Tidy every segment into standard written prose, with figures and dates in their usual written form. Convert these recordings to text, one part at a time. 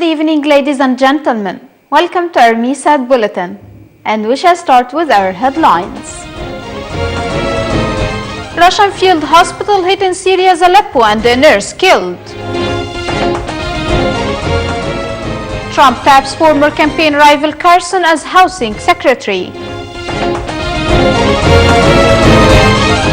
evening, ladies and gentlemen. Welcome to our MESAD Bulletin, and we shall start with our headlines. Russian-fueled hospital hit in Syria's Aleppo and a nurse killed. Trump taps former campaign rival Carson as housing secretary.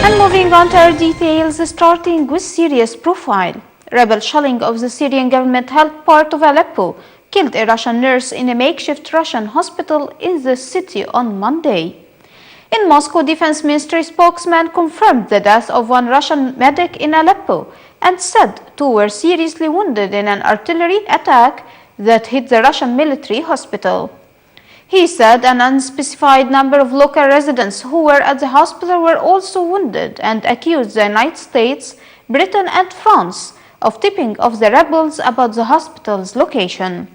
And moving on to our details, starting with Syria's profile. Rebel shelling of the Syrian government-held part of Aleppo killed a Russian nurse in a makeshift Russian hospital in the city on Monday. In Moscow, Defense Ministry spokesman confirmed the death of one Russian medic in Aleppo and said two were seriously wounded in an artillery attack that hit the Russian military hospital. He said an unspecified number of local residents who were at the hospital were also wounded and accused the United States, Britain and France of tipping off the rebels about the hospital's location.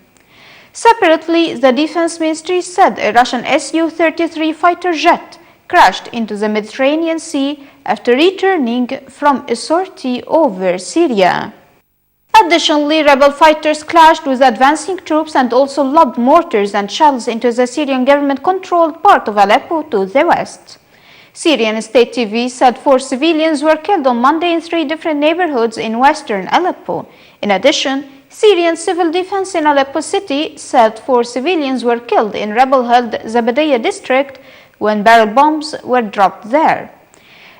Separately, the Defense Ministry said a Russian Su-33 fighter jet crashed into the Mediterranean Sea after returning from a sortie over Syria. Additionally, rebel fighters clashed with advancing troops and also lobbed mortars and shells into the Syrian government-controlled part of Aleppo to the west. Syrian state TV said 4 civilians were killed on Monday in 3 different neighborhoods in western Aleppo. In addition, Syrian civil defense in Aleppo city said 4 civilians were killed in rebel-held Zabadiyya district when barrel bombs were dropped there.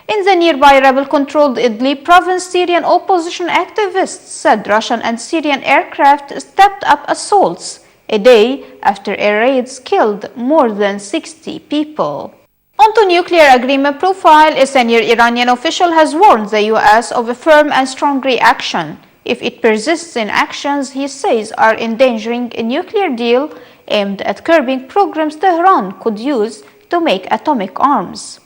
In the nearby rebel-controlled Idlib province, Syrian opposition activists said Russian and Syrian aircraft stepped up assaults a day after air raids killed more than 60 people. On to nuclear agreement profile, a senior Iranian official has warned the U.S. of a firm and strong reaction if it persists in actions he says are endangering a nuclear deal aimed at curbing programs Tehran could use to make atomic arms.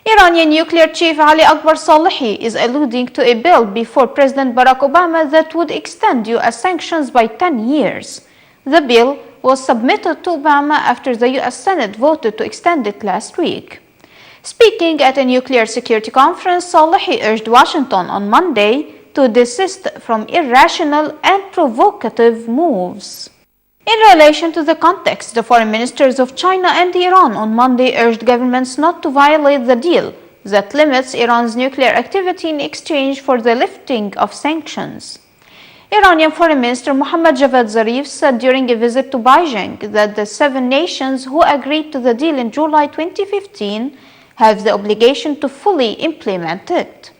Iranian nuclear chief Ali Akbar Salehi is alluding to a bill before President Barack Obama that would extend U.S. sanctions by 10 years. The bill was submitted to Obama after the U.S. Senate voted to extend it last week. Speaking at a nuclear security conference, Salehi urged Washington on Monday to desist from irrational and provocative moves. In relation to the context, the foreign ministers of China and Iran on Monday urged governments not to violate the deal that limits Iran's nuclear activity in exchange for the lifting of sanctions. Iranian Foreign Minister Mohammad Javad Zarif said during a visit to Beijing that the 7 nations who agreed to the deal in July 2015 have the obligation to fully implement it.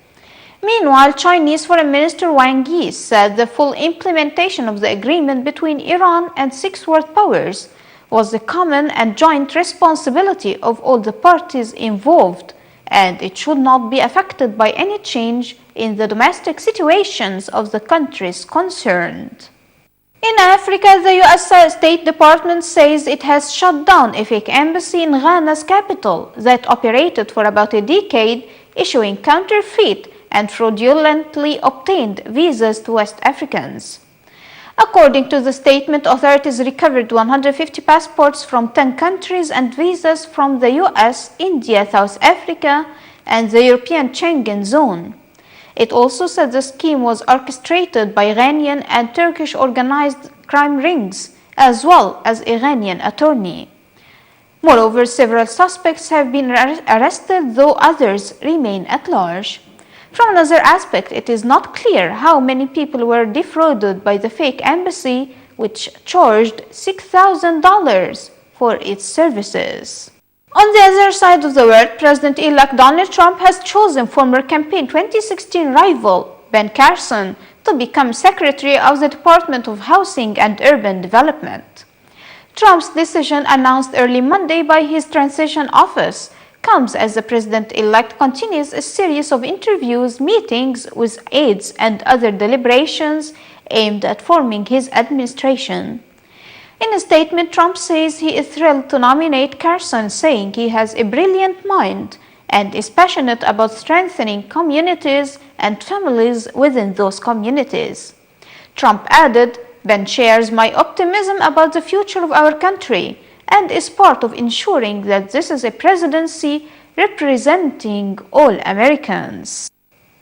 Meanwhile, Chinese Foreign Minister Wang Yi said the full implementation of the agreement between Iran and 6 world powers was the common and joint responsibility of all the parties involved, and it should not be affected by any change in the domestic situations of the countries concerned. In Africa, the U.S. State Department says it has shut down a fake embassy in Ghana's capital that operated for about a decade, issuing counterfeit and fraudulently obtained visas to West Africans. According to the statement, authorities recovered 150 passports from 10 countries and visas from the US, India, South Africa, and the European Schengen zone. It also said the scheme was orchestrated by Iranian and Turkish organized crime rings, as well as Iranian attorney. Moreover, several suspects have been arrested, though others remain at large. From another aspect, it is not clear how many people were defrauded by the fake embassy, which charged $6,000 for its services. On the other side of the world, President-elect Donald Trump has chosen former campaign 2016 rival Ben Carson to become Secretary of the Department of Housing and Urban Development. Trump's decision, announced early Monday by his transition office, comes as the president-elect continues a series of interviews, meetings with aides and other deliberations aimed at forming his administration. In a statement, Trump says he is thrilled to nominate Carson, saying he has a brilliant mind and is passionate about strengthening communities and families within those communities. Trump added, "Ben shares my optimism about the future of our country and is part of ensuring that this is a presidency representing all Americans."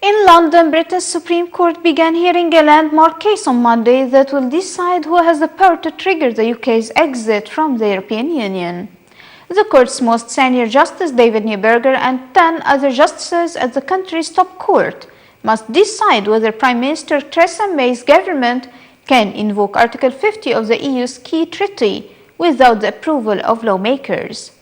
In London, Britain's Supreme Court began hearing a landmark case on Monday that will decide who has the power to trigger the UK's exit from the European Union. The court's most senior justice, David Neuberger, and 10 other justices at the country's top court must decide whether Prime Minister Theresa May's government can invoke Article 50 of the EU's key treaty without the approval of lawmakers.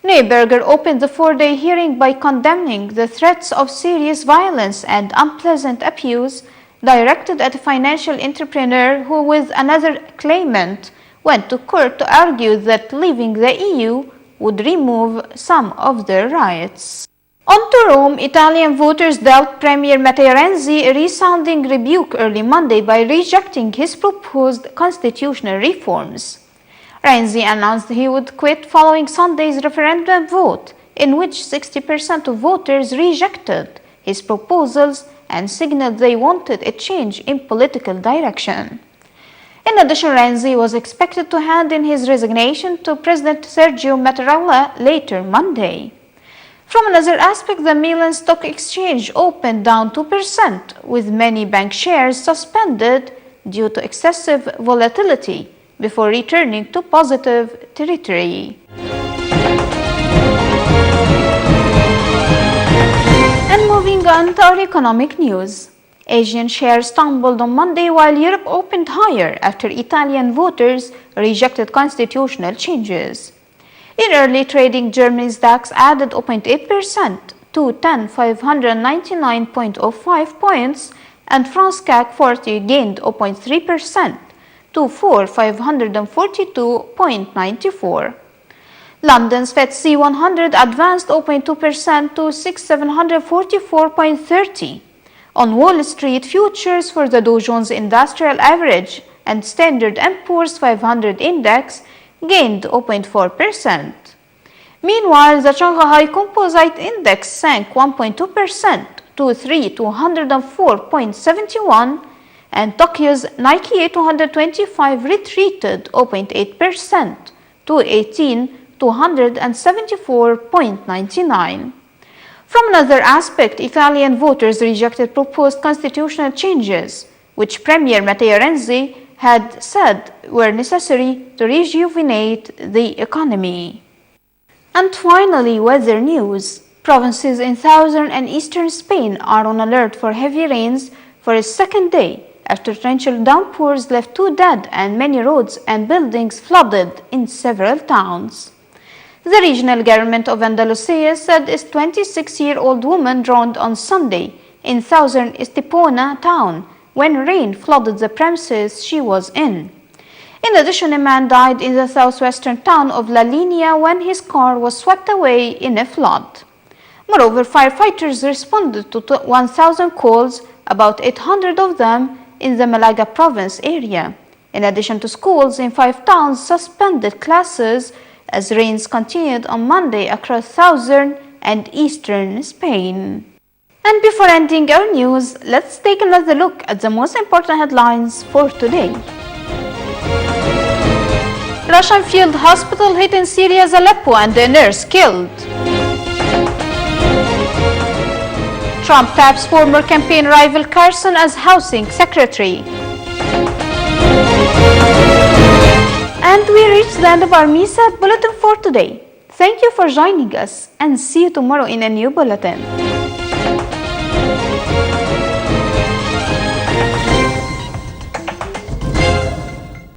Neuberger opened the four-day hearing by condemning the threats of serious violence and unpleasant abuse directed at a financial entrepreneur who, with another claimant, went to court to argue that leaving the EU would remove some of their rights. On to Rome, Italian voters dealt Premier Matteo Renzi a resounding rebuke early Monday by rejecting his proposed constitutional reforms. Renzi announced he would quit following Sunday's referendum vote, in which 60% of voters rejected his proposals and signaled they wanted a change in political direction. In addition, Renzi was expected to hand in his resignation to President Sergio Mattarella later Monday. From another aspect, the Milan Stock Exchange opened down 2%, with many bank shares suspended due to excessive volatility, before returning to positive territory. And moving on to our economic news. Asian shares stumbled on Monday while Europe opened higher after Italian voters rejected constitutional changes. In early trading, Germany's DAX added 0.8% to 10,599.05 points, and France CAC 40 gained 0.3% to 4,542.94. London's FTSE 100 advanced 0.2% to 6,744.30. On Wall Street, futures for the Dow Jones Industrial Average and Standard & Poor's 500 index gained 0.4%. Meanwhile, the Shanghai Composite Index sank 1.2% to 3,204.71, and Tokyo's Nikkei 225 retreated 0.8% to 18,274.99. From another aspect, Italian voters rejected proposed constitutional changes, which Premier Matteo Renzi had said were necessary to rejuvenate the economy. And finally, weather news. Provinces in southern and eastern Spain are on alert for heavy rains for a second day, after torrential downpours left 2 dead and many roads and buildings flooded in several towns. The regional government of Andalusia said a 26-year-old woman drowned on Sunday in southern Estepona town when rain flooded the premises she was in. In addition, a man died in the southwestern town of La Linea when his car was swept away in a flood. Moreover, firefighters responded to 1,000 calls, about 800 of them in the Malaga province area. In addition to schools in 5 towns suspended classes as rains continued on Monday across southern and eastern Spain. And before ending our news, let's take another look at the most important headlines for today. Russian field hospital hit in Syria's Aleppo and a nurse killed. Trump taps former campaign rival Carson as housing secretary. And we reached the end of our MESAT bulletin for today. Thank you for joining us and see you tomorrow in a new bulletin.